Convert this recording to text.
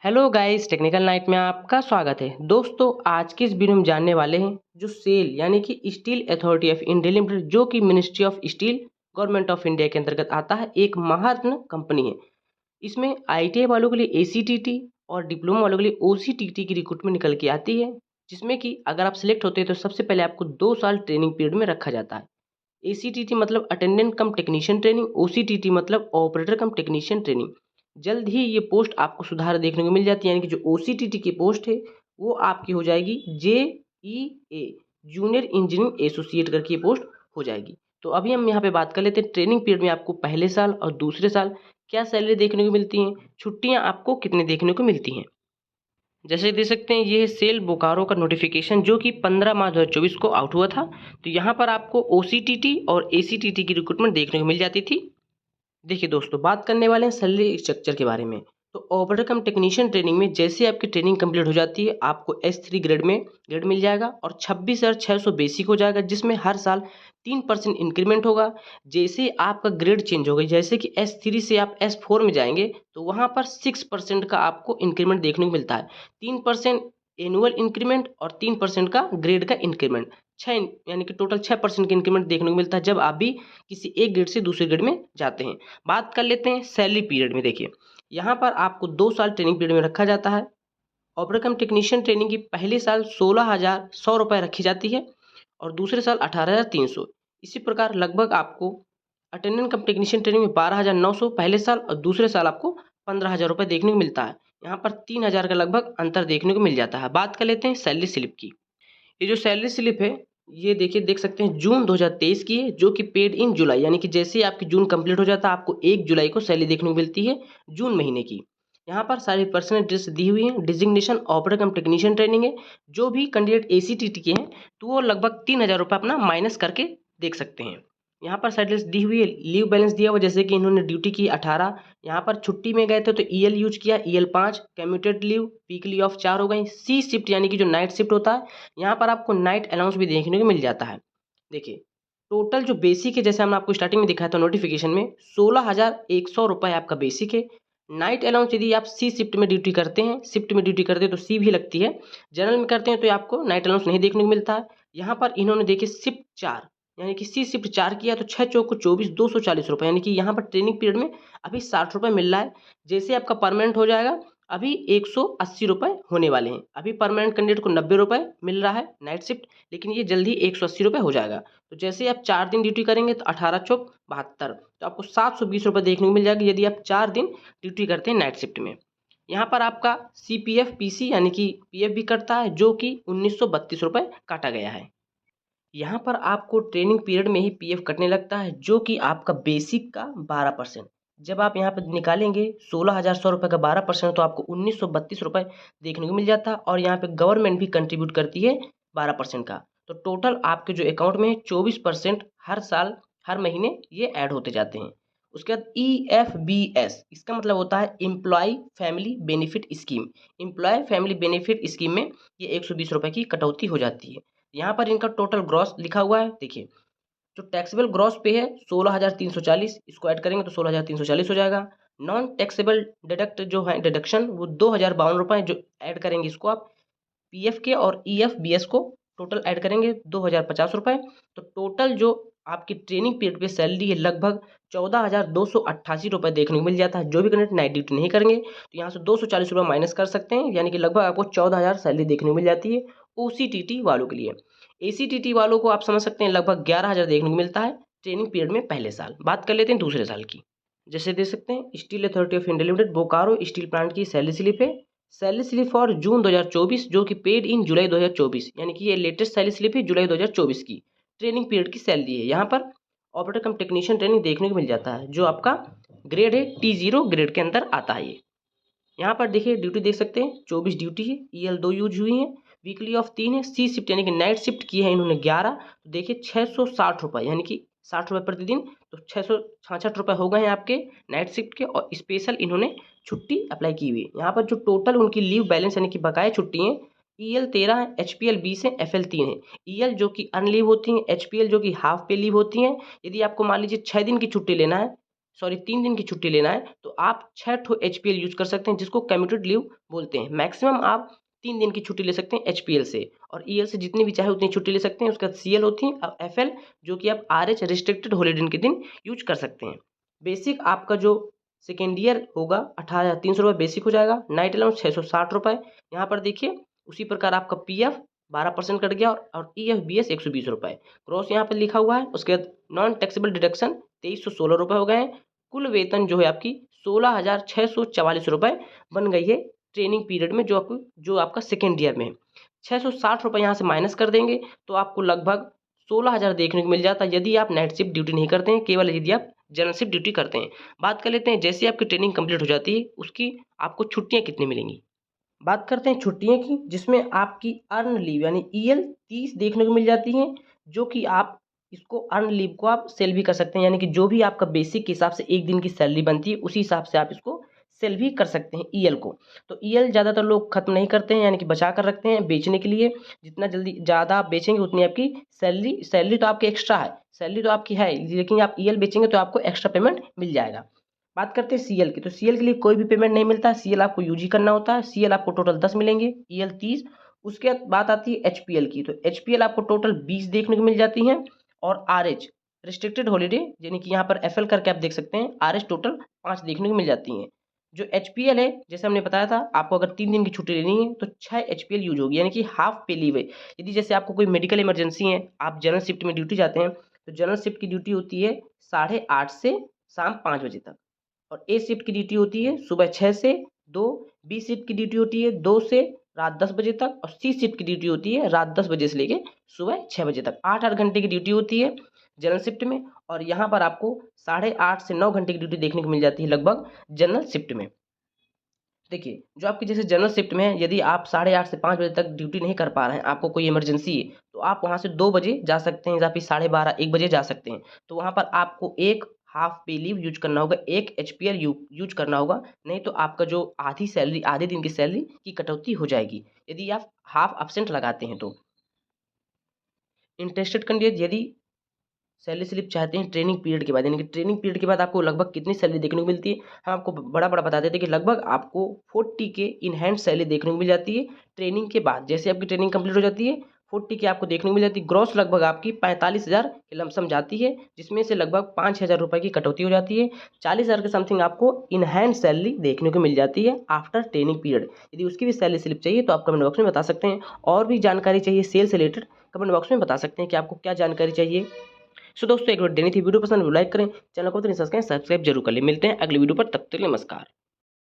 Hello guys, technical night में आपका स्वागत है। दोस्तों, आज की इस वीडियो में जानने वाले हैं जो सेल यानी कि steel authority of India limited, जो कि ministry of steel government of India के अंतर्गत आता है, एक महारत्न कंपनी है। इसमें आईटीआई वालों के लिए एसीटीटी और डिप्लोमा वालों के लिए ओसीटीटी की रिक्रूटमेंट निकल के आती है, जिसमें कि अगर आप सिलेक्ट होते हैं तो सबसे पहले आपको 2 साल ट्रेनिंग पीरियड में रखा जाता है। एसीटीटी मतलब अटेंडेंट कम टेक्नीशियन ट्रेनिंग, ओसीटीटी मतलब ऑपरेटर कम टेक्नीशियन ट्रेनिंग। जल्द ही ये पोस्ट आपको सुधार देखने को मिल जाती है, यानी कि जो ओसीटीटी की पोस्ट है वो आपकी हो जाएगी JEA, जूनियर इंजीनियरिंग एसोसिएट करके ये पोस्ट हो जाएगी। तो अभी हम यहाँ पे बात कर लेते हैं ट्रेनिंग पीरियड में आपको पहले साल और दूसरे साल क्या सैलरी देखने को मिलती हैं, छुट्टियाँ आपको कितने देखने को मिलती हैं। जैसे देख सकते हैं, ये सेल बोकारो का नोटिफिकेशन जो कि 15 मार्च 2024 को आउट हुआ था। तो यहाँ पर आपको ओसीटीटी और एसीटीटी की रिक्रूटमेंट देखने को मिल जाती थी। देखिए दोस्तों, बात करने वाले हैं सैलरी स्ट्रक्चर के बारे में। तो ऑपरेटर कम टेक्नीशियन ट्रेनिंग में जैसे आपकी ट्रेनिंग कंप्लीट हो जाती है, आपको S3 ग्रेड में ग्रेड मिल जाएगा और 26,600 बेसिक हो जाएगा, जिसमें हर साल 3% इंक्रीमेंट होगा। जैसे आपका ग्रेड चेंज होगा, जैसे कि S3 से आप S4 में जाएंगे तो वहाँ पर 6% का आपको इंक्रीमेंट देखने को मिलता है। 3% एनुअल इंक्रीमेंट और 3% का ग्रेड का इंक्रीमेंट, यानी कि टोटल 6% का इंक्रीमेंट देखने को मिलता है जब आप भी किसी एक ग्रेड से दूसरे ग्रेड में जाते हैं। बात कर लेते हैं सैलरी पीरियड में। देखिए, यहाँ पर आपको 2 साल ट्रेनिंग पीरियड में रखा जाता है। ऑपरेटर कम टेक्नीशियन ट्रेनिंग की पहले साल 16,100 रुपये रखी जाती है और दूसरे साल 18,300। इसी प्रकार लगभग आपको अटेंडेंट कम टेक्नीशियन ट्रेनिंग में 12,900 पहले साल और दूसरे साल आपको 15,000 रुपये देखने को मिलता है। यहाँ पर 3,000 का लगभग अंतर देखने को मिल जाता है। बात कर लेते हैं सैलरी स्लिप की। ये जो सैलरी स्लिप है, ये देखिए देख सकते हैं जून 2023 की है, जो कि पेड इन जुलाई, यानी कि जैसे ही आपकी जून कंप्लीट हो जाता है आपको 1 जुलाई को सैलरी देखने को मिलती है जून महीने की। यहाँ पर सारी पर्सनल डिटेल्स दी हुई है। डिजिग्नेशन ऑपरेटर कम टेक्नीशियन ट्रेनिंग है। जो भी कैंडिडेट एसीटीटी के हैं तो वो लगभग 3,000 रुपये अपना माइनस करके देख सकते हैं। यहाँ पर साइड दी हुई है, लीव बैलेंस दिया हुआ, जैसे कि इन्होंने ड्यूटी की 18, यहाँ पर छुट्टी में गए थे तो EL यूज किया, EL 5, commuted leave, weekly off 4 हो गई। सी शिफ्ट यानी कि जो नाइट शिफ्ट होता है, यहाँ पर आपको नाइट अलाउंस भी देखने को मिल जाता है। देखिए, टोटल जो बेसिक है, जैसे हमने आपको स्टार्टिंग में दिखाया था नोटिफिकेशन में, 16,100 रुपये आपका बेसिक है। नाइट अलाउंस यदि आप सी शिफ्ट में ड्यूटी करते हैं, शिफ्ट में ड्यूटी करते हैं तो सी भी लगती है, जनरल में करते हैं तो आपको नाइट अलाउंस नहीं देखने को मिलता है। यहाँ पर इन्होंने देखिए शिफ्ट 4 यानी कि सी शिफ्ट 4 किया तो 6 चौक को 24, 240 रुपये, यानी कि यहाँ पर ट्रेनिंग पीरियड में अभी 60 रुपये मिल रहा है। जैसे आपका परमानेंट हो जाएगा अभी 180 रुपये होने वाले हैं। अभी परमानेंट कैंडिडेट को 90 रुपये मिल रहा है नाइट शिफ्ट, लेकिन ये जल्दी 180 रुपये हो जाएगा। तो जैसे आप 4 दिन ड्यूटी करेंगे तो 18 चौक 72, तो आपको 720 रुपये देखने को मिल जाएगा यदि आप 4 दिन ड्यूटी करते हैं नाइट शिफ्ट में। यहाँ पर आपका CPF PC यानी कि PF भी कटता है, जो कि 1,932 रुपये काटा गया है। यहाँ पर आपको ट्रेनिंग पीरियड में ही PF कटने लगता है, जो कि आपका बेसिक का 12%। जब आप यहाँ पर निकालेंगे 16,100 रुपये का 12%, तो आपको 1,932 रुपये देखने को मिल जाता है। और यहाँ पे गवर्नमेंट भी कंट्रीब्यूट करती है 12% का। तो टोटल आपके जो अकाउंट में 24% हर साल हर महीने ये ऐड होते जाते हैं। उसके बाद EFBS, इसका मतलब होता है employ family benefit scheme. Employ family benefit scheme में ये 120 रुपये की कटौती हो जाती है। यहाँ पर इनका टोटल ग्रॉस लिखा हुआ है। देखिए, जो टैक्सेबल ग्रॉस पे है 16,340, इसको ऐड करेंगे तो 16,340 हो जाएगा। नॉन टैक्सेबल डिडक्ट जो है डिडक्शन, वो 2,052 रुपये जो ऐड करेंगे, इसको आप PF के और EFBS को टोटल ऐड करेंगे 2,050 रुपये। तो टोटल जो आपकी ट्रेनिंग पीरियड पे सैलरी है लगभग 14,288 रुपये देखने को मिल जाता है। जो भी कैंडिडेट नाइट ड्यूटी नहीं करेंगे तो यहाँ से 240 रुपये माइनस कर सकते हैं, यानी कि लगभग आपको 14,000 सैलरी देखने को मिल जाती है OCTT वालों के लिए। ACTT वालों को आप समझ सकते हैं लगभग 11,000 देखने को मिलता है ट्रेनिंग पीरियड में पहले साल। बात कर लेते हैं दूसरे साल की। जैसे देख सकते हैं, steel authority of India limited Bokaro steel plant की सैलरी स्लिप है। सैलरी स्लिप फॉर जून 2024, जो कि पेड इन जुलाई 2024, यानी कि ये लेटेस्ट सैलरी स्लिप है जुलाई 2024 की। ट्रेनिंग पीरियड की सैलरी है। यहाँ पर ऑपरेटर कम टेक्नीशियन ट्रेनिंग देखने को मिल जाता है, जो आपका ग्रेड है T0 ग्रेड के अंदर आता है ये। यहाँ पर देखिए ड्यूटी देख सकते हैं, 24 ड्यूटी है, EL 2 यूज हुई है, वीकली ऑफ 3 है, सी शिफ्ट यानी कि नाइट शिफ्ट की है इन्होंने 11। तो देखिए 660 रुपये, यानी कि 60 रुपये प्रतिदिन, तो 666 रुपये हो गए हैं आपके नाइट शिफ्ट के। और स्पेशल इन्होंने छुट्टी अप्लाई की हुई है। यहाँ पर जो टोटल उनकी लीव बैलेंस यानी कि बकाया छुट्टी है, EL 13 है, HPL 20 है, FL 3 है। EL जो कि अनलीव होती हैं, HPL जो कि हाफ पे लीव होती हैं। यदि आपको मान लीजिए 6 दिन की छुट्टी लेना है सॉरी 3 दिन की छुट्टी लेना है तो आप 6 ठो एचपीएल यूज कर सकते हैं, जिसको कम्यूटेड लीव बोलते हैं। मैक्सिमम आप 3 दिन की छुट्टी ले सकते हैं एचपीएल से, और ईएल से जितनी भी चाहे उतनी छुट्टी ले सकते हैं। उसके बाद सीएल होती है और एफएल, जो कि आप आरएच रिस्ट्रिक्टेड हॉलीडे के दिन यूज कर सकते हैं। बेसिक आपका जो सेकेंड ईयर होगा 18,300 रुपये बेसिक हो जाएगा। नाइट अलाउंस 660 रुपये। यहाँ पर देखिए उसी प्रकार आपका पीएफ 12% कट गया, और ईएफबीएस 120 रुपये। क्रॉस यहाँ पर लिखा हुआ है। उसके बाद नॉन टैक्सेबल डिडक्शन 2316 रुपये हो गए हैं। कुल वेतन जो है आपकी 16,644 रुपये बन गई है ट्रेनिंग पीरियड में, जो आपका सेकेंड ईयर में है। 660 रुपये यहाँ से माइनस कर देंगे तो आपको लगभग 16,000 देखने को मिल जाता है, यदि आप नाइट शिफ्ट ड्यूटी नहीं करते हैं, केवल यदि आप जनरल शिफ्ट ड्यूटी करते हैं। बात कर लेते हैं जैसे आपकी ट्रेनिंग कंप्लीट हो जाती है उसकी आपको छुट्टियाँ कितनी मिलेंगी। बात करते हैं छुट्टियों की, जिसमें आपकी अर्न लीव यानी ईएल 30 देखने को मिल जाती हैं, जो कि आप इसको अर्न लीव को आप सेल भी कर सकते हैं, यानी कि जो भी आपका बेसिक के हिसाब से एक दिन की सैलरी बनती है उसी हिसाब से आप इसको सेल भी कर सकते हैं ईएल को। तो ईएल ज़्यादातर लोग खत्म नहीं करते हैं, यानी कि बचा कर रखते हैं बेचने के लिए। जितना जल्दी ज़्यादा आप बेचेंगे उतनी आपकी सैलरी तो आपकी एक्स्ट्रा है, सैलरी तो आपकी है, लेकिन आप ईएल बेचेंगे तो आपको एक्स्ट्रा पेमेंट मिल जाएगा। बात करते हैं सीएल की, तो सीएल के लिए कोई भी पेमेंट नहीं मिलता है, सीएल आपको यूज ही करना होता है। सीएल आपको टोटल 10 मिलेंगे, ईएल 30। उसके बाद बात आती है एचपीएल की, तो एचपीएल आपको टोटल 20 देखने को मिल जाती हैं, और आरएच रिस्ट्रिक्टेड हॉलीडे यानी कि यहाँ पर एफएल करके आप देख सकते हैं, आरएच टोटल 5 देखने को मिल जाती हैं। जो एचपीएल है जैसे हमने बताया था, आपको अगर 3 दिन की छुट्टी लेनी है तो 6 एचपीएल यूज होगी, यानी कि हाफ पे लीव है। यदि जैसे आपको कोई मेडिकल इमरजेंसी है, आप जनरल शिफ्ट में ड्यूटी जाते हैं, तो जनरल शिफ्ट की ड्यूटी होती है 8:30 से शाम 5 बजे तक, और ए शिफ्ट की ड्यूटी होती है सुबह 6 से 2, बी शिफ्ट की ड्यूटी होती है 2 से रात 10 बजे तक, और सी शिफ्ट की ड्यूटी होती है रात 10 बजे से लेके सुबह 6 बजे तक। 8-8 घंटे की ड्यूटी होती है जनरल शिफ्ट में, और यहाँ पर आपको 8:30 से 9 घंटे की ड्यूटी देखने को मिल जाती है लगभग जनरल शिफ्ट में। देखिए जो आपकी जैसे जनरल शिफ्ट में है, यदि आप 8:30 से 5 बजे तक ड्यूटी नहीं कर पा रहे हैं, आपको कोई इमरजेंसी है, तो आप वहाँ से 2 बजे जा सकते हैं, या फिर 12:30-1 बजे जा सकते हैं। तो वहाँ पर आपको एक हाफ पे लीव यूज करना होगा, एक एचपीएल यूज करना होगा, नहीं तो आपका जो आधी सैलरी, आधे दिन की सैलरी की कटौती हो जाएगी यदि आप हाफ एब्सेंट लगाते हैं। तो इंटरेस्टेड कैंडिडेट यदि सैलरी स्लिप चाहते हैं ट्रेनिंग पीरियड के बाद, यानी कि ट्रेनिंग पीरियड के बाद आपको लगभग कितनी सैलरी देखने को मिलती है, हम आपको बड़ा बता देते हैं कि लगभग आपको 40 के इन हैंड सैलरी देखने को मिल जाती है ट्रेनिंग के बाद। जैसे आपकी ट्रेनिंग कंप्लीट हो जाती है 40 की आपको देखने को मिल जाती है। ग्रॉस लगभग आपकी 45,000 की लमसम जाती है, जिसमें से लगभग 5,000 रुपये की कटौती हो जाती है। 40,000 के समथिंग आपको इन हैंड सैलरी देखने को मिल जाती है आफ्टर ट्रेनिंग पीरियड। यदि उसकी भी सैलरी स्लिप चाहिए तो आप कमेंट बॉक्स में बता सकते हैं, और भी जानकारी चाहिए सेल से रिलेटेड कमेंट बॉक्स में बता सकते हैं कि आपको क्या जानकारी चाहिए। सो दोस्तों एक वीडियो देनी थी, वीडियो पसंद लाइक करें, चैनल को तो नहीं सब्सक्राइब जरूर कर ले। मिलते हैं अगली वीडियो पर, तब तक के लिए नमस्कार।